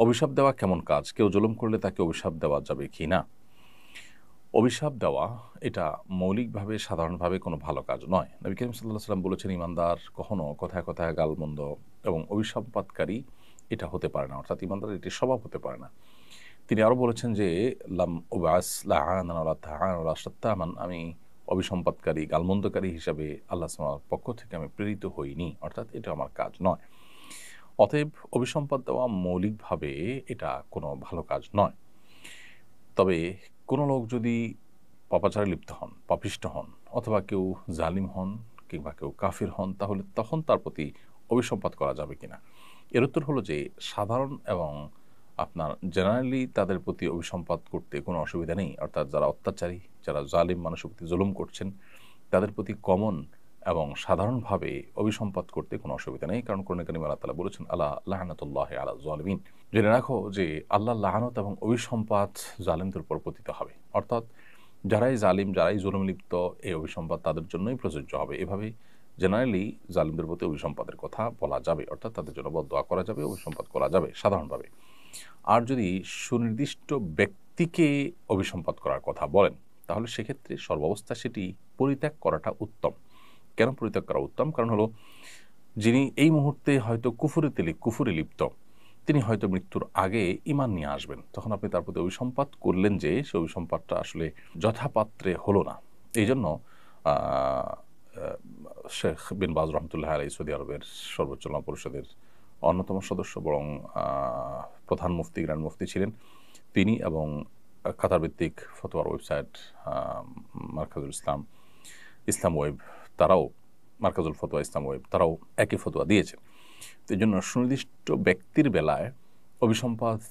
অভিশাপ দেওয়া কেমন কাজ? কেউ জুলুম করলে তাকে অভিশাপ দেওয়া যাবে কি না? অভিশাপ দেওয়া এটা মৌলিকভাবে সাধারণভাবে কোনো ভালো কাজ নয়। নবী করিম সাল্লাল্লাহু আলাইহি সাল্লাম বলেছেন, ইমানদার কখনো কথায়, কথায় গালমন্দ এবং অভিসম্পাতকারী এটা হতে পারে না। অর্থাৎ ইমানদারের এটি স্বভাব হতে পারে না। তিনি আরও বলেছেন যে, লাম উবআস লাআনান ওয়ালা তাআন ওয়ালা শাত্তামান, আমি অভিসম্পাতকারী, গালমন্দকারী হিসাবে আল্লাহ সুবহানাহু পক্ষ থেকে আমি প্রেরিত হইনি। অর্থাৎ এটা আমার কাজ নয়। অতএব অভিসম্পাত দেওয়া মৌলিকভাবে এটা কোনো ভালো কাজ নয়। তবে কোনো লোক যদি পাপাচারে লিপ্ত হন, পাপিষ্ঠ হন, অথবা কেউ জালিম হন কিংবা কেউ কাফির হন, তাহলে তখন তার প্রতি অভিসম্পাত করা যাবে কিনা? এর উত্তর হলো যে, সাধারণ এবং আপনার জেনারেলি তাদের প্রতি অভিসম্পাত করতে কোনো অসুবিধা নেই। অর্থাৎ যারা অত্যাচারী, যারা জালিম মানুষের প্রতি জুলুম করছেন, তাদের প্রতি কমন এবং সাধারণভাবে অভিসম্পাত করতে কোনো অসুবিধা নেই। কারণ কোরআনে কারিমে আল্লাহ তাআলা বলেছেন, আলা লা'নাতুল্লাহি আলা যালিমিন। জেনে রাখো যে আল্লাহর লাআনত এবং অভিসম্পাত জালিমদের উপর পতিত হবে। অর্থাৎ যারাই জালিম, যারাই জুলুম লিপ্ত, এই অভিসম্পাত তাদের জন্যই প্রযোজ্য হবে। এভাবেই জেনারেলি জালিমদের প্রতি অভিসম্পাতের কথা বলা যাবে। অর্থাৎ তাদের জন্য বদদোয়া করা যাবে, অভিসম্পাত করা যাবে সাধারণভাবে। আর যদি সুনির্দিষ্ট ব্যক্তিকে অভিসম্পাত করার কথা বলেন, তাহলে সেক্ষেত্রে সর্বাবস্থায় সেটি পরিত্যাগ করাটা উত্তম। কেন পরিত্যাগ করা উত্তম? কারণ হলো, যিনি এই মুহূর্তে হয়তো কুফুরে লিপ্ত, তিনি হয়তো মৃত্যুর আগে ঈমান নিয়ে আসবেন। তখন আপনি তার প্রতি অভিসম্পাত করলেন যে, সে অভিসম্পাতটা আসলে যথাপাত্রে হলো না। এইজন্য আ আ শেখ বিন বাজ রহমতুল্লাহি আলাইহি সৌদি আরবের সর্বোচ্চ উলামা পরিষদের অন্যতম সদস্য, বরং প্রধান মুফতি, গ্র্যান্ড মুফতি ছিলেন তিনি, এবং কাতার ভিত্তিক ফতোয়ার ওয়েবসাইট মারকাজুল ইসলাম, ইসলাম ওয়েব, তারাও মারকাজুল ফতোয়া ইসলাম ওয়েব, তারাও একই ফতোয়া দিয়েছেন। তো এই জন্য সুনির্দিষ্ট ব্যক্তির বেলায় অভিসম্পাত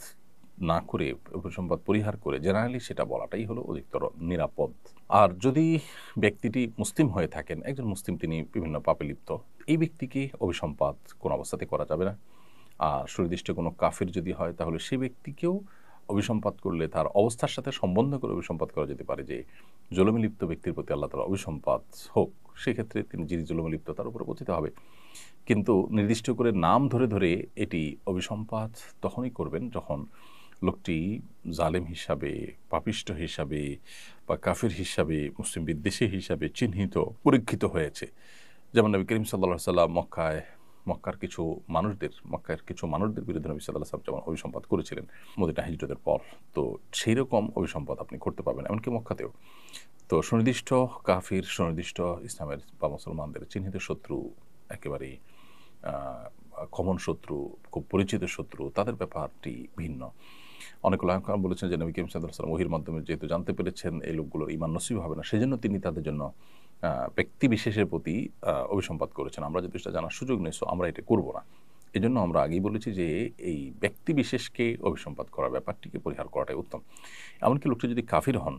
না করে, অভিসম্পাত পরিহার করে জেনারেলি সেটা বলাটাই হলো অধিকতর নিরাপদ। আর যদি ব্যক্তিটি মুসলিম হয়ে থাকেন, একজন মুসলিম, তিনি বিভিন্ন পাপে লিপ্ত, এই ব্যক্তিকে অভিসম্পাত কোনো অবস্থাতে করা যাবে না। আর সুনির্দিষ্ট কোনো কাফির যদি হয়, তাহলে সেই ব্যক্তিকেও অভিসম্পাত করলে তার অবস্থার সাথে সম্বন্ধ করে অভিসম্পাত করা যেতে পারে যে, জুলুমে লিপ্ত ব্যক্তির প্রতি আল্লাহ তাআলা অভিসম্পাত হোক। সেক্ষেত্রে তিনি যিনি জুলুমে লিপ্ত তার উপরে পতিত হবে। কিন্তু নির্দিষ্ট করে নাম ধরে ধরে এটি অভিসম্পাত তখনই করবেন যখন লোকটি জালেম হিসাবে, পাপিষ্ঠ হিসাবে বা কাফির হিসাবে, মুসলিম বিদ্বেষী হিসাবে চিহ্নিত, পরীক্ষিত হয়েছে। যেমন নবী করিম সাল্লাল্লাহু আলাইহি সাল্লাম মক্কার কিছু মানুষদের বিরুদ্ধে নবী সাল্লাল্লাহু আলাইহি সাল্লাম যেমন অভিসম্পাত করেছিলেন মদিনা হিজরতের পর, তো সেই রকম অভিসম্পাত আপনি করতে পারবেন, এমনকি মক্কাতেও। তো সুনির্দিষ্ট কাফির, সুনির্দিষ্ট ইসলামের বা মুসলমানদের চিহ্নিত শত্রু, একেবারেই কমন শত্রু, খুব পরিচিত শত্রু, তাদের ব্যাপারটি ভিন্ন। অনেক উলামা বলেছেন যে, নবী করিম সাল্লাল্লাহু আলাইহি ওয়াসাল্লাম ওহীর মাধ্যমে যেহেতু জানতে পেরেছেন এই লোকগুলোর ঈমান নসিব হবে না, সেজন্য তিনি তাদের জন্য ব্যক্তি বিশেষের প্রতি অভিসম্পাত করেছেন। আমরা যেহেতু সেটা জানার সুযোগ নেই, সো আমরা এটা করব না। এজন্য আমরা আগেই বলেছি যে, এই ব্যক্তি বিশেষকে অভিসম্পাত করার ব্যাপারটিকে পরিহার করাটাই উত্তম। এমনকি লোকটি যদি কাফির হন,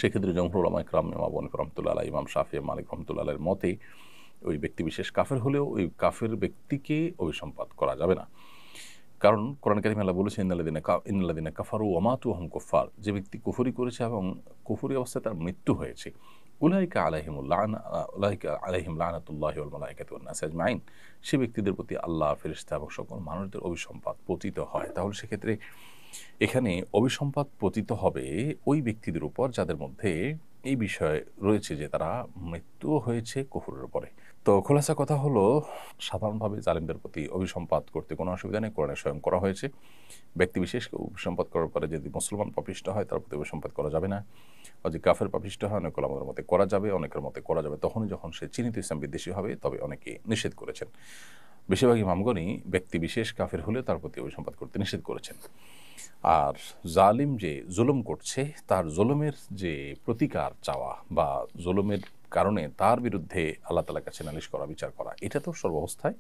সেক্ষেত্রে জমহুর উলামা ইকরাম, ইমাম আবু হানিফা রাহমাতুল্লাহ আলাইহি, ইমাম শাফিঈ, মালিক রাহমাতুল্লাহ আলাইহির মতে ওই ব্যক্তি বিশেষ কাফের হলেও ওই কাফের ব্যক্তিকে অভিসম্পাত করা যাবে না। কারণ কোরআন কারিমে আল্লাহ বলেছেন, ইন্নাল্লাযীনা কাফারু ওয়া মাতু ওয়া হুম কুফফার, যে ব্যক্তি কুফরি করেছে এবং কুফরি অবস্থায় তার মৃত্যু হয়েছে, উলাইকা আলাইহিম লানাতুল্লাহি ওয়াল মালাইকাতি ওয়ান নাসি আজমাইন, সে ব্যক্তিদের প্রতি আল্লাহ, ফেরেশতা এবং সকল মানুষদের অভিসম্পাত পতিত হয়। তাহলে সেক্ষেত্রে এখানে অভিসম্পাত পতিত হবে ওই ব্যক্তিদের উপর যাদের মধ্যে এই বিষয় রয়েছে যে তারা মৃত্যুও হয়েছে কুফরের উপরে। তো খোলাসা কথা হলো, সাধারণভাবে জালিমদের প্রতি অভিসম্পাত করতে কোনো অসুবিধা নেই, কোরআনে স্বয়ং করা হয়েছে। ব্যক্তি বিশেষকে অভিসম্পাত করার পরে যদি মুসলমান পাপিষ্ঠ হয়, তার প্রতি অভিসম্পাত করা যাবে না। আর যদি কাফের পাপিষ্ঠ হয়, অনেক ওলামাদের মতে করা যাবে, অনেকের মতে করা যাবে তখনই যখন সে চিহ্নিত ইসলাম বিদ্বেষী হবে, তবে অনেকে নিষেধ করেছেন। বেশিরভাগ ইমামগণই ব্যক্তি বিশেষ কাফের হলে তার প্রতি অভিসম্পাত করতে নিষেধ করেছেন। আর জালিম যে জুলুম করছে, তার জুলুমের যে প্রতিকার চাওয়া বা জুলুমের কারণে তার বিরুদ্ধে আল্লাহ তাআলার কাছে নালিশ করা, বিচার করা, এটা তো সর্বাবস্থায়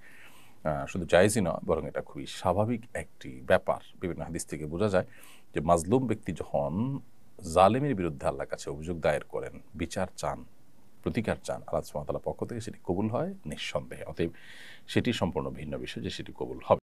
শুধু জায়েজই নয়, বরং এটা খুবই স্বাভাবিক একটি ব্যাপার। বিভিন্ন হাদিস থেকে বোঝা যায় যে, মাজলুম ব্যক্তি যখন জালেমের বিরুদ্ধে আল্লাহর কাছে অভিযোগ দায়ের করেন, বিচার চান, প্রতিকার চান, আল্লাহ সুবহানাহু ওয়া তাআলার পক্ষ থেকে সেটি কবুল হয় নিঃসন্দেহে। অতএব সেটি সম্পূর্ণ ভিন্ন বিষয় যে সেটি কবুল হবে।